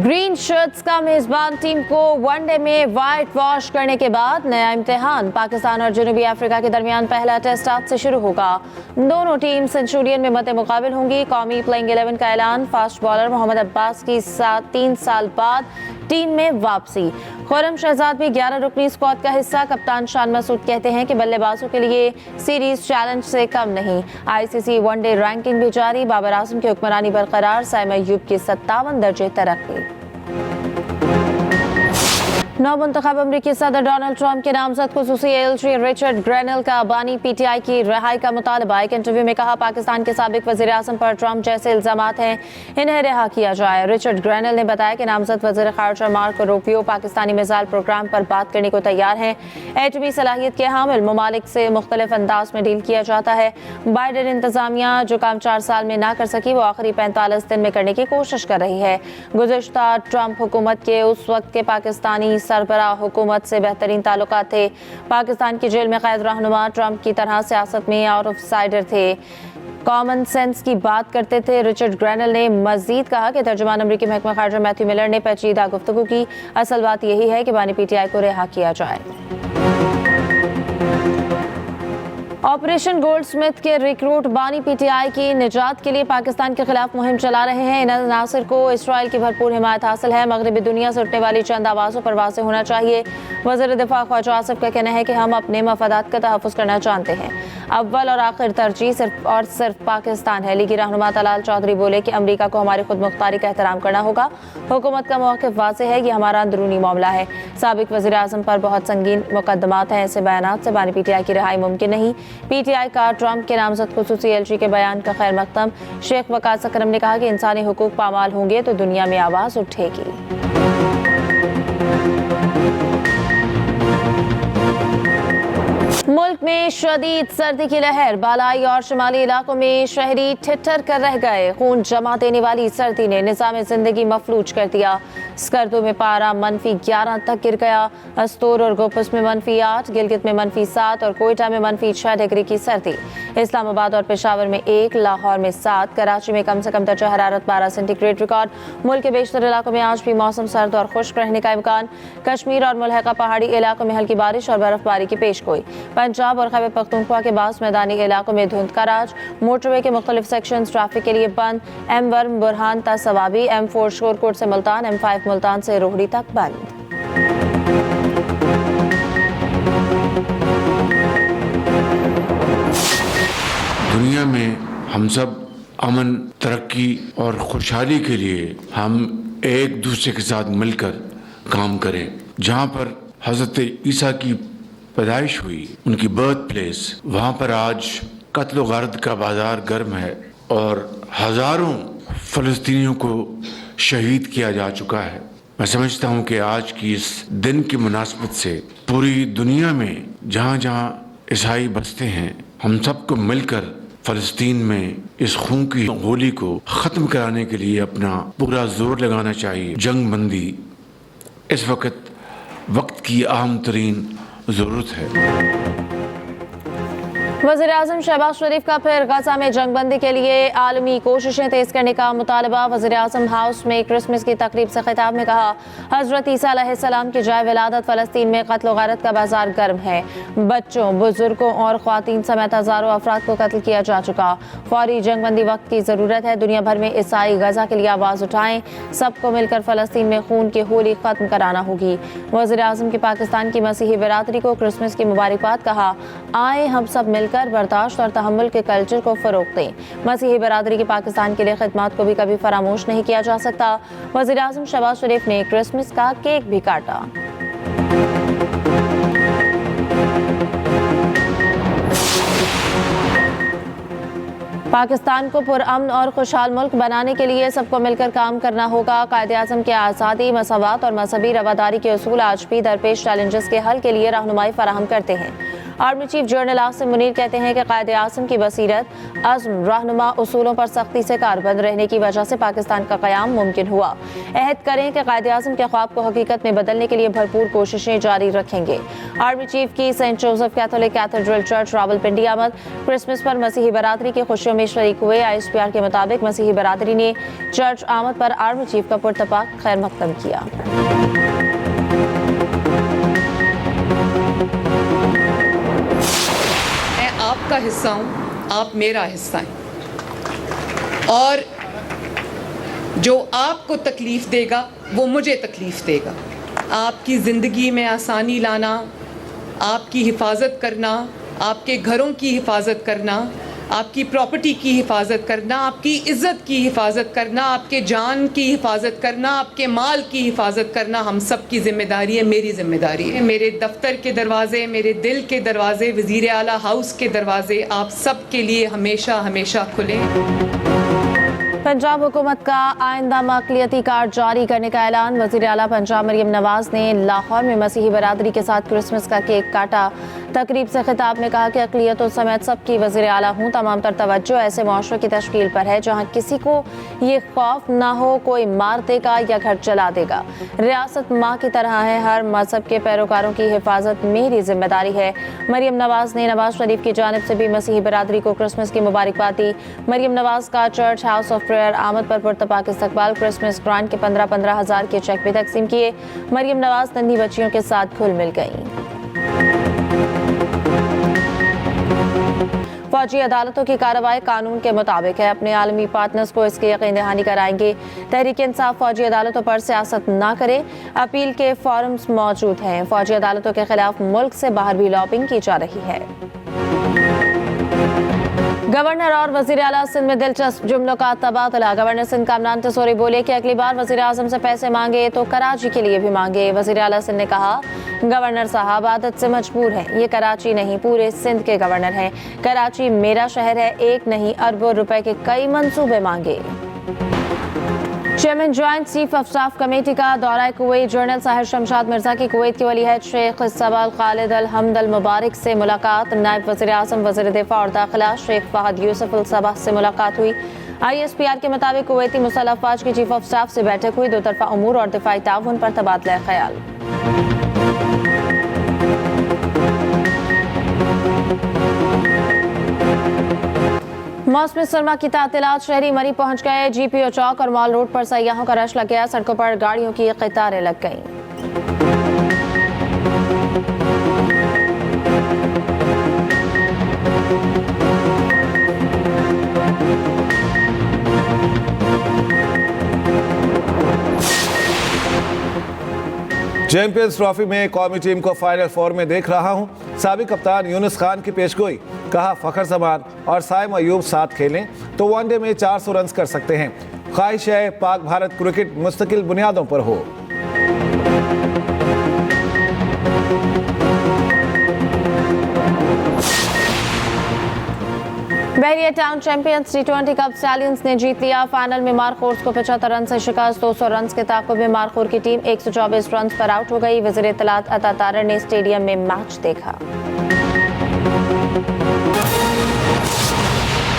Green shirts का मेजबान team को वनडे में व्हाइट वॉश करने के बाद नया इम्तिहान। पाकिस्तान और जनूबी अफ्रीका के दरमियान पहला टेस्ट आज से शुरू होगा। दोनों टीम सेंचुरियन में मद्दे मुकाबिल होंगी। कौमी प्लेइंग 11 का ऐलान। फास्ट बॉलर मोहम्मद अब्बास की 3 साल बाद टीम में वापसी। खुर्रम शहजाद भी 11 रुकनी स्क्वाड का हिस्सा। कप्तान शान मसूद कहते हैं कि बल्लेबाजों के लिए सीरीज चैलेंज से कम नहीं। आईसीसी वनडे रैंकिंग भी जारी। बाबर आजम की हुक्मरानी बरकरार। साइम अय्यूब की 57 दर्जे तरक्की। नवमुंतखब अमरीकी सदर डोनाल्ड ट्रंप के नामजद खुसूसी एलची रिचर्ड ग्रेनेल का बानी पीटीआई की रिहाई का मुतालबा। एक इंटरव्यू में कहा, पाकिस्तान के साबिक वजीर आज़म पर ट्रंप जैसे इल्जामात हैं, इन्हें रिहा किया जाए। रिचर्ड ग्रेनेल ने बताया कि नामजद वजीर खारजा Marco Rubio Pakistani missile program पर बात करने को तैयार हैं। एटमी सलाहियत के हामिल ममालिक से मुख्तलिफ अंदाज में डील किया जाता है। बाइडेन इंतजामिया जो काम 4 साल में ना कर सकी, वो आखिरी 45 दिन में करने की कोशिश कर रही है। गुज़िश्ता ट्रंप हुकूमत के उस वक्त के पाकिस्तानी सरबराह हुकूमत से बेहतरीन ताल्लुकात थे। पाकिस्तान की जेल में कैद रहनुमा ट्रंप की तरह सियासत में आउट ऑफ साइडर थे, कॉमन सेंस की बात करते थे। रिचर्ड ग्रेनेल ने मजीद कहा कि तर्जुमान अमरीकी महकमा खारजा मैथ्यू मिलर ने पेचीदा गुफ्तगू की। असल बात यही है कि बानी पीटीआई को रिहा किया जाए। ऑपरेशन गोल्डस्मिथ के रिक्रूट बानी पीटीआई की निजात के लिए पाकिस्तान के खिलाफ मुहिम चला रहे हैं। इन नासिर को इसराइल की भरपूर हिमायत हासिल है। मगरबी दुनिया से उठने वाली चंद आवाज़ों पर वाज़ेह होना चाहिए। वज़ीर दिफा ख्वाजा आसिफ का कहना है कि हम अपने मफादात का तहफ़्फ़ुज़ करना जानते हैं। अव्वल और आखिर तरजीह सिर्फ पाकिस्तान है। लीगी रहनुमा तलाल चौधरी बोले कि अमरीका को हमारी खुद मुख्तारी का एहतराम करना होगा। हुकूमत का मौक़िफ़ वाज़ेह है, ये हमारा अंदरूनी मामला है। साबिक वज़ीर आज़म पर बहुत संगीन मुकदमात हैं। ऐसे बयानात से बानी पीटीआई की रिहाई मुमकिन नहीं। पीटीआई का ट्रंप के नामजद खुसूसी एलची के बयान का खैर मकदम। शेख वकास अकरम ने कहा कि इंसानी हुकूक पामाल होंगे तो दुनिया में आवाज़ उठेगी। मुल्क में शदीद सर्दी की लहर। बालाई और शुमाली इलाकों में शहरी ठिठर कर रह गए। खून जमा देने वाली सर्दी ने निज़ाम जिंदगी मफलूज कर दिया। स्कर्दो में पारा -11 तक गिर गया। अस्तूर और गोपस में -8, गिलगित में -7 और कोयटा में -6 डिग्री की सर्दी। इस्लामाबाद और पेशावर में 1, लाहौर में 7, कराची में कम से कम दर्जा हरारत 12 सेंटीग्रेड रिकॉर्ड। मुल्क के बेशतर इलाकों में आज भी मौसम सर्द और खुश्क रहने का इम्कान। कश्मीर और मुल्हका पहाड़ी इलाकों में हल्की बारिश और बर्फबारी की पेशगोई। पंजाब और खैबर पख्तूनख्वा के बास मैदानी इलाकों में धुंध का राज। मोटरवे के मुख्तलिफ सेक्शन ट्रैफिक के लिए बंद। M1 बुरहान ता सवाबी, M4 शोरकोट से मुल्तान, M5 मुल्तान से रोहड़ी तक बंद। दुनिया में हम सब अमन, तरक्की और खुशहाली के लिए हम एक दूसरे के साथ मिलकर काम करें। जहाँ पर हज़रत ईसा की पैदाइश हुई, उनकी बर्थ प्लेस, वहाँ पर आज कत्ल व गारत का बाजार गर्म है और हज़ारों फ़लस्तीनियों को शहीद किया जा चुका है। मैं समझता हूँ कि आज की इस दिन की मुनासबत से पूरी दुनिया में जहाँ जहाँ ईसाई बसते हैं, हम सबको मिलकर फ़लस्तीन में इस खून की होली को ख़त्म कराने के लिए अपना पूरा जोर लगाना चाहिए। जंग बंदी इस वक्त की अहम तरीन ज़रूरत है। वज़ीर आज़म शहबाज शरीफ का फिर गजा में जंगबंदी के लिए आलमी कोशिशें तेज करने का मुतालबा। वज़ीर आज़म हाउस में क्रिसमस की तकरीब से खिताब में कहा, हज़रत ईसा अलैहिस्सलाम की जाए विलादत फ़लस्तीन में कत्ल व गारत का बाजार गर्म है। बच्चों, बुजुर्गों और ख़वातीन समेत हज़ारों अफराद को कत्ल किया जा चुका। फौरी जंगबंदी वक्त की ज़रूरत है। दुनिया भर में ईसाई गजा के लिए आवाज़ उठाएं। सबको मिलकर फ़लस्तीन में खून की होली ख़त्म कराना होगी। वज़ीर आज़म की पाकिस्तान की मसीही बिरादरी को क्रिसमस की मुबारकबाद। कहा, आए हम सब मिलकर बर्दाश्त और तहम्मुल के कल्चर को फरोग दें। मसीही बरादरी की पाकिस्तान के लिए खिदमत को भी कभी फरामोश नहीं किया जा सकता। वज़ीर आज़म शहबाज शरीफ ने क्रिसमस का केक भी काटा। पाकिस्तान को पुरअमन और खुशहाल मुल्क बनाने के लिए सबको मिलकर काम करना होगा। कायदे-ए-आज़म के आज़ादी, मसावत और मजहबी रवादारी के उसूल आज भी दरपेश चैलेंजेस के हल के लिए रहनुमाई फराहम करते हैं। Army chief general Asim Munir कहते हैं कि कायदे आज़म की बसीरत, अज़्म, रहनुमा उसूलों पर सख्ती से कारबंद रहने की वजह से पाकिस्तान का क़याम मुमकिन हुआ। अहद करें कि कायदे आज़म के ख्वाब को हकीकत में बदलने के लिए भरपूर कोशिशें जारी रखेंगे। आर्मी चीफ की Saint Joseph Catholic cathedral church Rawalpindi आमद। क्रिसमस पर मसीही बरादरी की खुशियों में शरीक हुए। ISPR के मुताबिक मसीही बरादरी ने चर्च आमद पर आर्मी चीफ का पुरतपाक खैर मकदम किया। मैं आपका हिस्सा हूँ, आप मेरा हिस्सा हैं, और जो आपको तकलीफ़ देगा वो मुझे तकलीफ़ देगा। आपकी ज़िंदगी में आसानी लाना, आपकी हिफाजत करना, आपके घरों की हिफाजत करना, आपकी प्रॉपर्टी की हिफाजत करना, आपकी इज़्ज़त की हिफाजत करना, आपके जान की हिफाजत करना, आपके माल की हिफाजत करना हम सब की ज़िम्मेदारी है, मेरी ज़िम्मेदारी है। मेरे दफ्तर के दरवाज़े, मेरे दिल के दरवाज़े, वज़ीर आला हाउस के दरवाज़े आप सब के लिए हमेशा हमेशा खुले। पंजाब हुकूमत का आइंदा माकलियती कार्ड जारी करने का ऐलान। वज़ीर आला पंजाब मरियम नवाज ने लाहौर में मसीही बरादरी के साथ क्रिसमस का केक काटा। तकरीब से खिताब में कहा कि अक़लियतों समेत सबकी वज़ीर आला हूँ। तमाम तर तवज्जो ऐसे मुआशरे की तश्कील पर है जहाँ किसी को ये खौफ ना हो कोई मार देगा या घर जला देगा। रियासत माँ की तरह है, हर मजहब के पैरोकारों की हिफाजत मेरी जिम्मेदारी है। मरियम नवाज ने नवाज शरीफ की जानिब से भी मसीही बरादरी को क्रिसमस की मुबारकबाद दी। मरियम नवाज का चर्च हाउस ऑफ प्रेयर आमद पर पुरतपाक इस्तकबाल। क्रिसमस ग्रांट के 15-15 हज़ार के चेक भी तकसीम किए। मरियम नवाज नन्ही बच्चियों के साथ घुल मिल गईं। फौजी अदालतों की कार्रवाई कानून के मुताबिक है, अपने आलमी पार्टनर्स को इसकी यकीन दहानी कराएंगे। तहरीक इंसाफ फौजी अदालतों पर सियासत ना करे, अपील के फॉरम्स मौजूद हैं। फौजी अदालतों के खिलाफ मुल्क से बाहर भी लॉबिंग की जा रही है। गवर्नर और वज़ीर आला सिंध में दिलचस्प जुमलों का तबादला। गवर्नर सिंध कामरान तसोरी बोले कि अगली बार वज़ीर आज़म से पैसे मांगे तो कराची के लिए भी मांगे। वज़ीर आला सिंध ने कहा, गवर्नर साहब आदत से मजबूर हैं, ये कराची नहीं पूरे सिंध के गवर्नर हैं। कराची मेरा शहर है, एक नहीं अरबों रुपए के कई मंसूबे मांगे। Chairman joint chief of staff committee का दौरा कुवैत। जनरल साहिर शमशाद मिर्जा की कुवैत के वली अहद शेख सबल खालिद अल हमद अल मुबारक से मुलाकात। नायब वज़ीर आज़म वज़ीर दिफा और दाखिला शेख फहद यूसुफ अल सबह से मुलाकात हुई। ISPR के मुताबिक कुवैती मुसल्लह अफवाज की चीफ ऑफ स्टाफ से बैठक हुई। दो तरफा उमूर और दिफाई ताउन पर तबादला ख्याल। मौसम सरमा की तातीलात, शहरी मरी पहुंच गए। GPO चौक और मॉल रोड पर सयाहों का रश लग गया। सड़कों पर गाड़ियों की कतारें लग गईं। चैंपियंस ट्रॉफी में कौमी टीम को फाइनल फोर में देख रहा हूं। साबिक कप्तान यूनुस खान की पेशगोई, कहा फखर जमान और साइम अयूब साथ खेलें तो वनडे में 400 रन कर सकते हैं। ख्वाहिश है पाक भारत क्रिकेट मुस्तकिल बुनियादों पर हो। Bahria town champions T20 cup stallions ने जीत लिया। फाइनल में मारखोर्स को 75 रन से शिकस्त। 200 रन के ताक़ुब में मारखोर की टीम 124 रन पर आउट हो गई। वज़ीर इत्तलात अता तारर ने स्टेडियम में मैच देखा।